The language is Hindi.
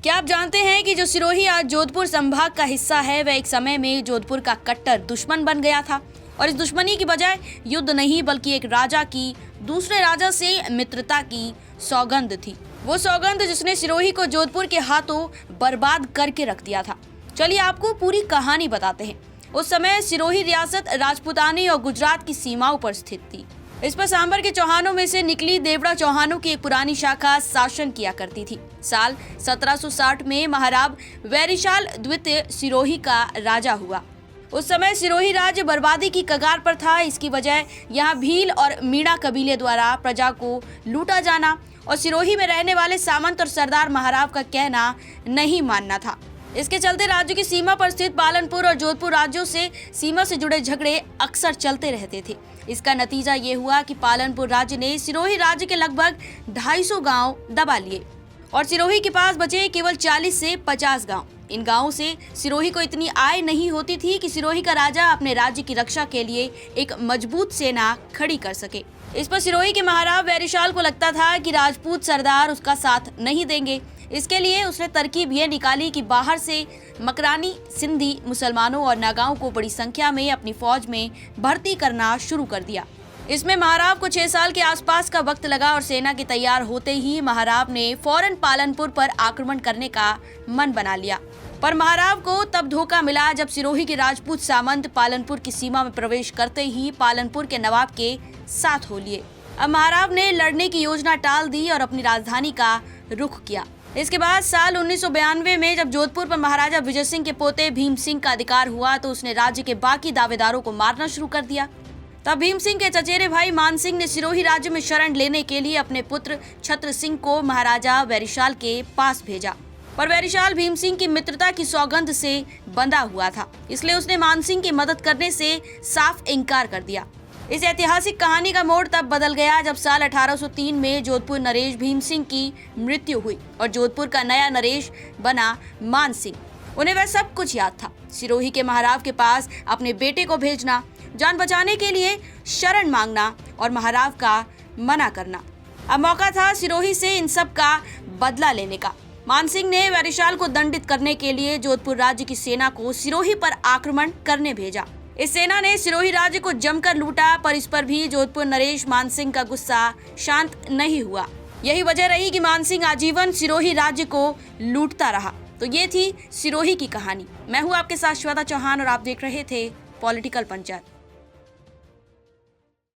क्या आप जानते हैं कि जो सिरोही आज जोधपुर संभाग का हिस्सा है, वह एक समय में जोधपुर का कट्टर दुश्मन बन गया था। और इस दुश्मनी की बजाय युद्ध नहीं बल्कि एक राजा की दूसरे राजा से मित्रता की सौगंध थी। वो सौगंध जिसने सिरोही को जोधपुर के हाथों बर्बाद करके रख दिया था। चलिए आपको पूरी कहानी बताते हैं। उस समय सिरोही रियासत राजपूतानी और गुजरात की सीमाओं पर स्थित थी। इस पर सांबर के चौहानों में से निकली देवड़ा चौहानों की एक पुरानी शाखा शासन किया करती थी। साल 1760 में महाराज वैरीशाल द्वितीय सिरोही का राजा हुआ। उस समय सिरोही राज्य बर्बादी की कगार पर था। इसकी वजह यहाँ भील और मीणा कबीले द्वारा प्रजा को लूटा जाना और सिरोही में रहने वाले सामंत और सरदार महाराव का कहना नहीं मानना था। इसके चलते राज्य की सीमा पर स्थित पालनपुर और जोधपुर राज्यों से सीमा से जुड़े झगड़े अक्सर चलते रहते थे। इसका नतीजा ये हुआ कि पालनपुर राज्य ने सिरोही राज्य के लगभग 250 गांव दबा लिए और सिरोही के पास बचे केवल 40 से 50 गांव। इन गांवों से सिरोही को इतनी आय नहीं होती थी कि सिरोही का राजा अपने राज्य की रक्षा के लिए एक मजबूत सेना खड़ी कर सके। इस पर सिरोही के महाराज वैरीशाल को लगता था कि राजपूत सरदार उसका साथ नहीं देंगे। इसके लिए उसने तरकीब ये निकाली कि बाहर से मकरानी, सिंधी, मुसलमानों और नागाओं को बड़ी संख्या में अपनी फौज में भर्ती करना शुरू कर दिया। इसमें महाराव को 6 साल के आसपास का वक्त लगा और सेना के तैयार होते ही महाराव ने फौरन पालनपुर पर आक्रमण करने का मन बना लिया। पर महाराव को तब धोखा मिला जब सिरोही के राजपूत सामंत पालनपुर की सीमा में प्रवेश करते ही पालनपुर के नवाब के साथ हो लिए। अब महाराव ने लड़ने की योजना टाल दी और अपनी राजधानी का रुख किया। इसके बाद साल 1992 में जब जोधपुर पर महाराजा विजय सिंह के पोते भीम सिंह का अधिकार हुआ तो उसने राज्य के बाकी दावेदारों को मारना शुरू कर दिया। तब भीम सिंह के चचेरे भाई मान सिंह ने सिरोही राज्य में शरण लेने के लिए अपने पुत्र छत्र सिंह को महाराजा वैरीशाल के पास भेजा। पर वैरीशाल भीम सिंह की मित्रता की सौगंध से बंधा हुआ था, इसलिए उसने मान सिंह की मदद करने से साफ इनकार कर दिया। इस ऐतिहासिक कहानी का मोड़ तब बदल गया जब साल 1803 में जोधपुर नरेश भीम सिंह की मृत्यु हुई और जोधपुर का नया नरेश बना मान सिंह। उन्हें वह सब कुछ याद था। सिरोही के महाराव के पास अपने बेटे को भेजना, जान बचाने के लिए शरण मांगना और महाराव का मना करना। अब मौका था सिरोही से इन सब का बदला लेने का। मान सिंह ने वैरीशाल को दंडित करने के लिए जोधपुर राज्य की सेना को सिरोही पर आक्रमण करने भेजा। इस सेना ने सिरोही राज्य को जमकर लूटा, पर इस पर भी जोधपुर नरेश मान सिंह का गुस्सा शांत नहीं हुआ। यही वजह रही कि मान सिंह आजीवन सिरोही राज्य को लूटता रहा। तो ये थी सिरोही की कहानी। मैं हूँ आपके साथ श्वेता चौहान और आप देख रहे थे पॉलिटिकल पंचायत।